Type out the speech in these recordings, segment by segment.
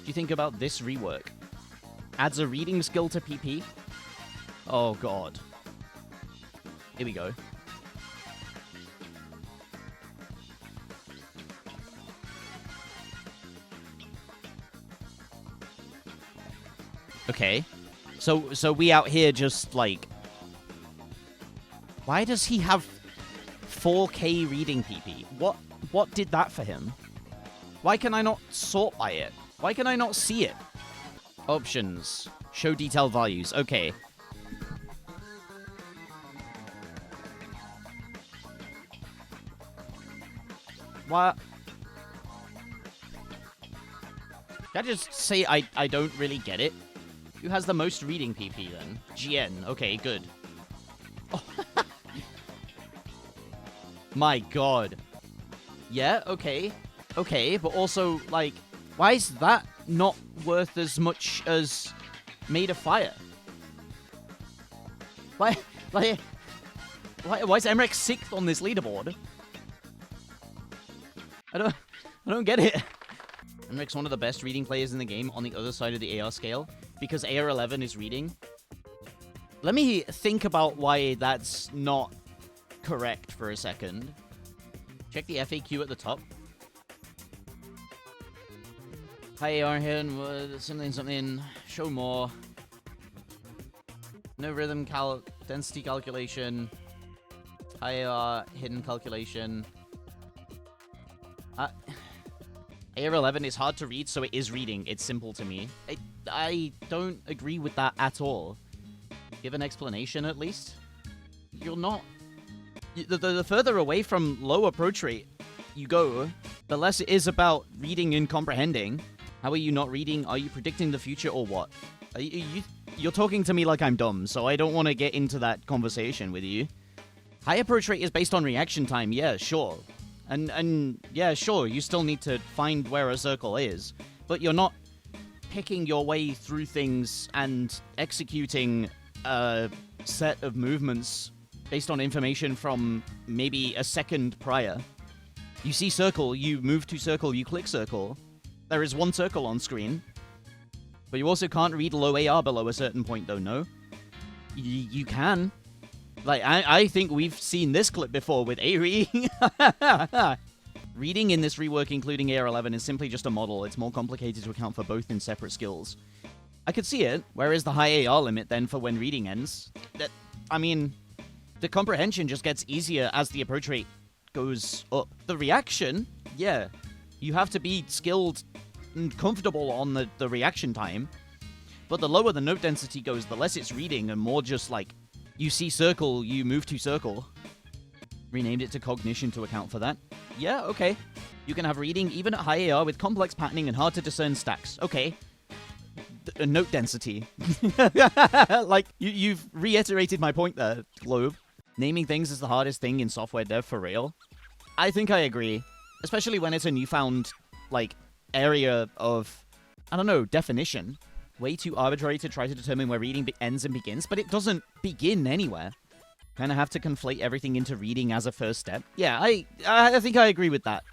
do you think about this rework? Adds a reading skill to PP? Oh god. Here we go. Okay. So we out here just like... Why does he have 4K reading PP? What did that for him? Why can I not sort by it? Why can I not see it? Options. Show detailed values. Okay. What? Can I just say I don't really get it? Who has the most reading PP then? GN. Okay, good. Oh. My god. Yeah, okay. Okay, but also, like, why is that not worth as much as Made of Fire? Why is Mrekk 6th on this leaderboard? I don't get it. Mrekk's one of the best reading players in the game on the other side of the AR scale because AR 11 is reading. Let me think about why that's not correct for a second. Check the FAQ at the top. High AR here, something, show more. No rhythm density calculation. High AR, hidden calculation. AR 11 is hard to read, so it is reading. It's simple to me. I don't agree with that at all. Give an explanation, at least. You're not... The further away from low approach rate you go, the less it is about reading and comprehending. How are you not reading? Are you predicting the future or what? You're talking to me like I'm dumb, so I don't want to get into that conversation with you. High approach rate is based on reaction time, yeah, sure. And yeah, sure, you still need to find where a circle is, but you're not picking your way through things and executing a set of movements based on information from maybe a second prior. You see circle, you move to circle, you click circle. There is one circle on screen, but you also can't read low AR below a certain point, though, no? You can. Like, I think we've seen this clip before with A-Re. Reading in this rework, including AR11, is simply just a model. It's more complicated to account for both in separate skills. I could see it. Where is the high AR limit, then, for when reading ends? I mean, the comprehension just gets easier as the approach rate goes up. The reaction, yeah. You have to be skilled and comfortable on the reaction time. But the lower the note density goes, the less it's reading and more just, like, you see circle, you move to circle. Renamed it to Cognition to account for that. Yeah, okay. You can have reading even at high AR with complex patterning and hard to discern stacks. Okay. Note density. Like, you've reiterated my point there, Globe. Naming things is the hardest thing in software dev for real. I think I agree. Especially when it's a newfound, like, area of, I don't know, definition. Way too arbitrary to try to determine where reading ends and begins, but it doesn't begin anywhere. Kind of have to conflate everything into reading as a first step. Yeah, I think I agree with that.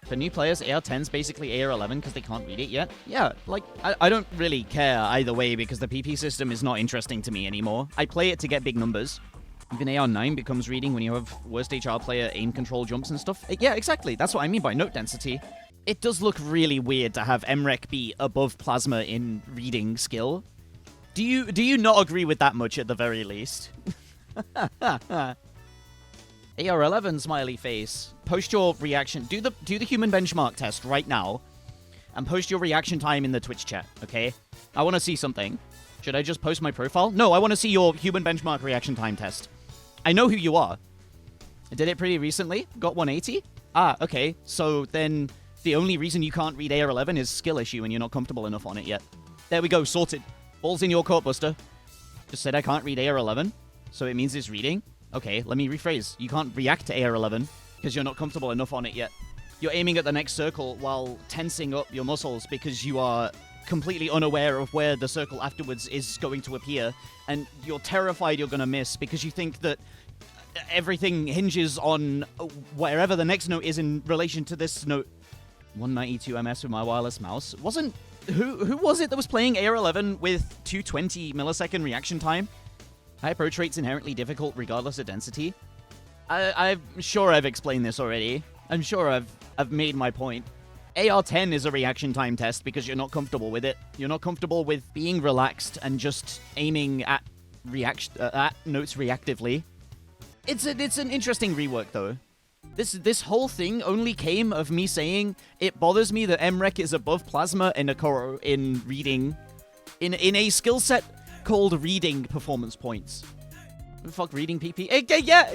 For new players, AR10's basically AR11 because they can't read it yet. Yeah, like, I don't really care either way because the PP system is not interesting to me anymore. I play it to get big numbers. Even AR9 becomes reading when you have worst HR player aim control jumps and stuff. Yeah, exactly. That's what I mean by note density. It does look really weird to have Mrekk be above Plasma in reading skill. Do you not agree with that much at the very least? AR11 smiley face. Post your reaction. Do the human benchmark test right now and post your reaction time in the Twitch chat, okay? I want to see something. Should I just post my profile? No, I want to see your human benchmark reaction time test. I know who you are. I did it pretty recently. Got 180. Ah, okay. So then the only reason you can't read AR11 is skill issue and you're not comfortable enough on it yet. There we go, sorted. Ball's in your court, Buster. Just said I can't read AR11, so it means it's reading. Okay, let me rephrase. You can't react to AR11 because you're not comfortable enough on it yet. You're aiming at the next circle while tensing up your muscles because you are completely unaware of where the circle afterwards is going to appear, and you're terrified you're going to miss because you think that everything hinges on wherever the next note is in relation to this note. 192 ms with my wireless mouse. Wasn't... Who was it that was playing AR11 with 220 millisecond reaction time? High approach rate's inherently difficult regardless of density. I'm sure I've explained this already. I'm sure I've made my point. AR10 is a reaction time test because you're not comfortable with it. You're not comfortable with being relaxed and just aiming at notes reactively. It's an interesting rework though. This whole thing only came of me saying it bothers me that Mrekk is above Plasma and Okoro in reading, in a skill set called reading performance points. Fuck reading PP. Yeah,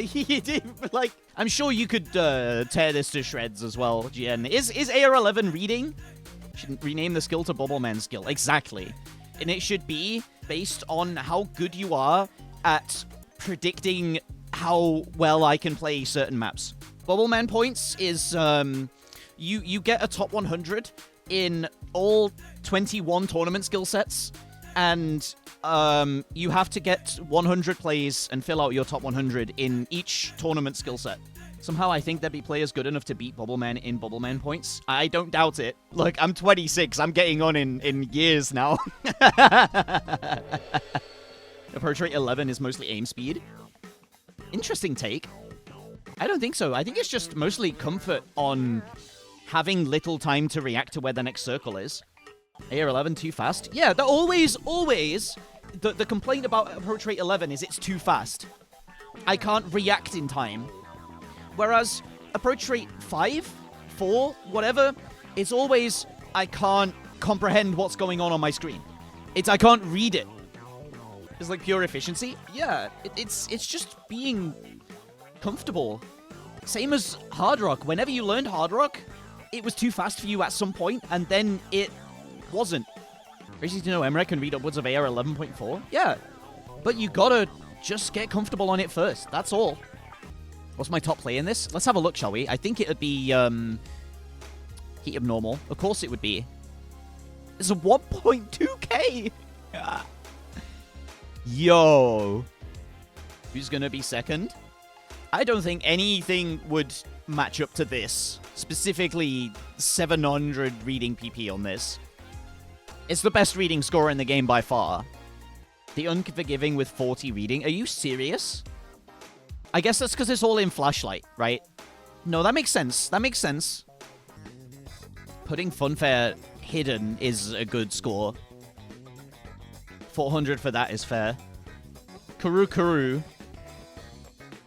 like, I'm sure you could tear this to shreds as well, GN. Is AR11 reading? Should rename the skill to Bubbleman skill. Exactly. And it should be based on how good you are at predicting how well I can play certain maps. Bubbleman points is, you get a top 100 in all 21 tournament skill sets, and you have to get 100 plays and fill out your top 100 in each tournament skill set. Somehow I think there'd be players good enough to beat Bubbleman in Bubbleman points. I don't doubt it. Look, I'm 26. I'm getting on in years now. Approach rate 11 is mostly aim speed. Interesting take. I don't think so. I think it's just mostly comfort on having little time to react to where the next circle is. AR11 too fast? Yeah, always, the complaint about approach rate 11 is it's too fast. I can't react in time. Whereas approach rate 5, 4, whatever, it's always I can't comprehend what's going on my screen. I can't read it. It's like pure efficiency. Yeah, it's just being comfortable. Same as Hard Rock. Whenever you learned Hard Rock, it was too fast for you at some point, and then it wasn't. Crazy to know Mrekk can read upwards of AR 11.4. Yeah, but you gotta just get comfortable on it first. That's all. What's my top play in this? Let's have a look, shall we? I think it would be Heat Abnormal. Of course it would be. It's a 1.2k. Yo. Who's gonna be second? I don't think anything would match up to this. Specifically, 700 reading PP on this. It's the best reading score in the game by far. The Unforgiving with 40 reading. Are you serious? I guess that's because it's all in Flashlight, right? No, that makes sense. That makes sense. Putting Funfair hidden is a good score. 400 for that is fair. Kuru.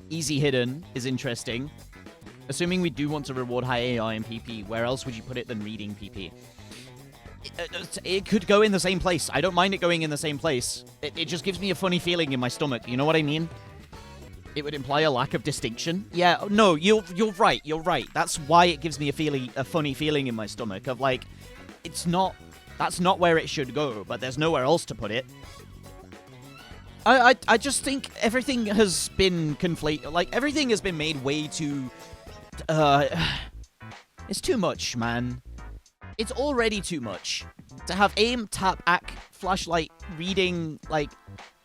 Easy hidden is interesting. Assuming we do want to reward high AI and PP, where else would you put it than reading PP? It could go in the same place. I don't mind it going in the same place. It just gives me a funny feeling in my stomach. You know what I mean? It would imply a lack of distinction. Yeah, no, you're right. You're right. That's why it gives me a funny feeling in my stomach of like, that's not where it should go, but there's nowhere else to put it. I just think everything has been conflated. Like, everything has been made way too... it's too much, man. It's already too much. To have aim, tap, act, flashlight, reading, like...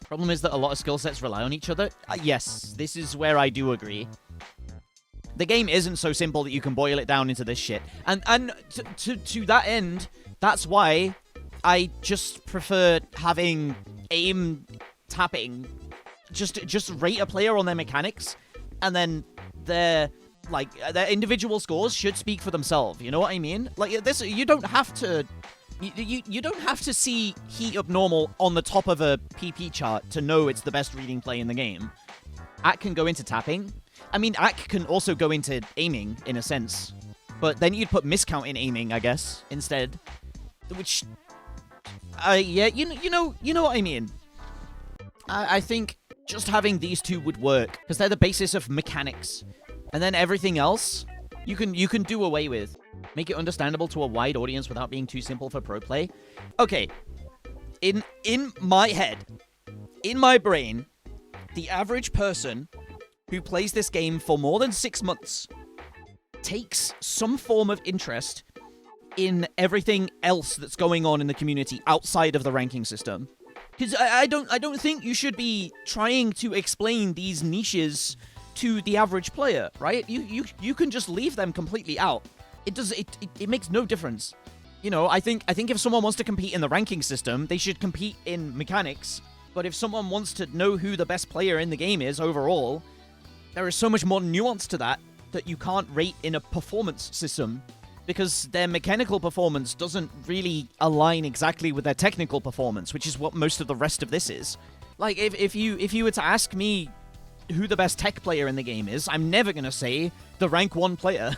Problem is that a lot of skill sets rely on each other. Yes, this is where I do agree. The game isn't so simple that you can boil it down into this shit. And to that end, that's why I just prefer having aim... tapping, just rate a player on their mechanics, and then their individual scores should speak for themselves. You know what I mean? Like this, you don't have to, you don't have to see Heat Abnormal on the top of a PP chart to know it's the best reading play in the game. Act can go into tapping. I mean, Act can also go into aiming in a sense, but then you'd put miscount in aiming, I guess, instead. Which, yeah, you know what I mean. I think just having these two would work, because they're the basis of mechanics. And then everything else, you can do away with. Make it understandable to a wide audience without being too simple for pro play. Okay, in my head, in my brain, the average person who plays this game for more than 6 months takes some form of interest in everything else that's going on in the community outside of the ranking system. Because I don't think you should be trying to explain these niches to the average player, right? You can just leave them completely out. It makes no difference. You know, I think if someone wants to compete in the ranking system, they should compete in mechanics. But if someone wants to know who the best player in the game is overall, there is so much more nuance to that you can't rate in a performance system, because their mechanical performance doesn't really align exactly with their technical performance, which is what most of the rest of this is. Like, if you were to ask me who the best tech player in the game is, I'm never gonna say the rank 1 player.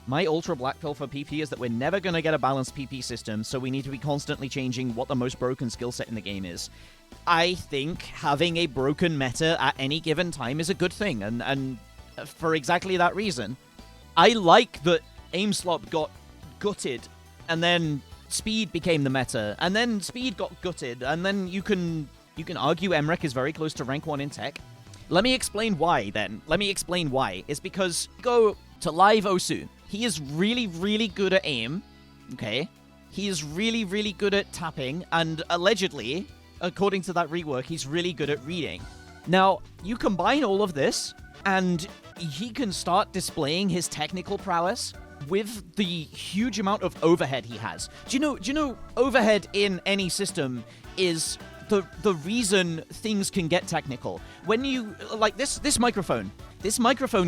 My ultra black pill for PP is that we're never gonna get a balanced PP system, so we need to be constantly changing what the most broken skill set in the game is. I think having a broken meta at any given time is a good thing, and for exactly that reason. I like that aim-slop got gutted, and then speed became the meta, and then speed got gutted, and then you can argue Mrekk is very close to rank 1 in tech. Let me explain why, then. Let me explain why. It's because, go to live Osu. He is really, really good at aim, okay? He is really, really good at tapping, and allegedly, according to that rework, he's really good at reading. Now, you combine all of this, and he can start displaying his technical prowess with the huge amount of overhead he has. Do you know overhead in any system is the reason things can get technical? When you, like this microphone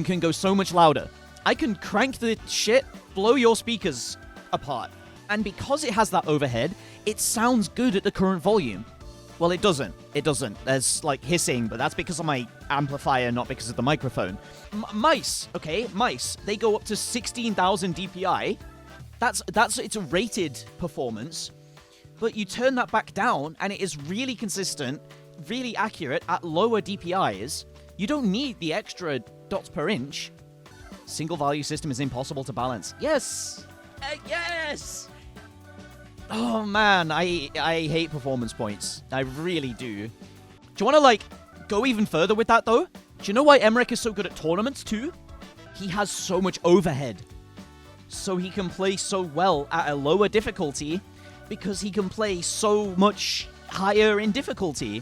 can go so much louder. I can crank the shit, blow your speakers apart. And because it has that overhead, it sounds good at the current volume. Well, it doesn't. It doesn't. There's, like, hissing, but that's because of my amplifier, not because of the microphone. Mice, okay? Mice. They go up to 16,000 DPI. That's its rated performance. But you turn that back down, and it is really consistent, really accurate at lower DPIs. You don't need the extra dots per inch. Single value system is impossible to balance. Yes! Yes! Oh man, I hate performance points. I really do. Do you want to, like, go even further with that, though? Do you know why Mrekk is so good at tournaments, too? He has so much overhead. So he can play so well at a lower difficulty, because he can play so much higher in difficulty.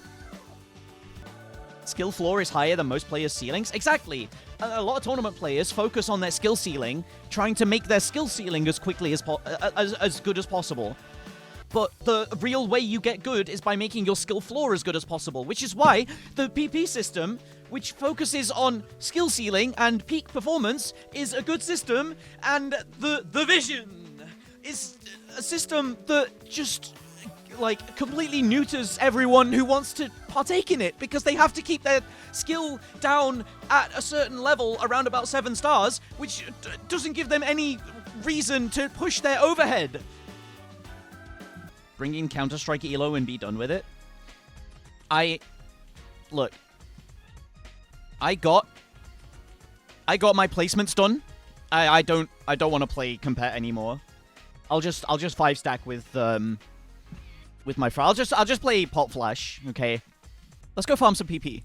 Skill floor is higher than most players' ceilings? Exactly. A lot of tournament players focus on their skill ceiling, trying to make their skill ceiling as quickly as good as possible. But the real way you get good is by making your skill floor as good as possible, which is why the PP system, which focuses on skill ceiling and peak performance, is a good system, and the Vision is a system that just, like, completely neuters everyone who wants to partake in it, because they have to keep their skill down at a certain level, around about 7 stars, which doesn't give them any reason to push their overhead. Bring in Counter-Strike ELO and be done with it. Look. I got my placements done. I don't want to play compet anymore. I'll just 5-stack with my friend. I'll just play Pop Flash, okay? Let's go farm some PP.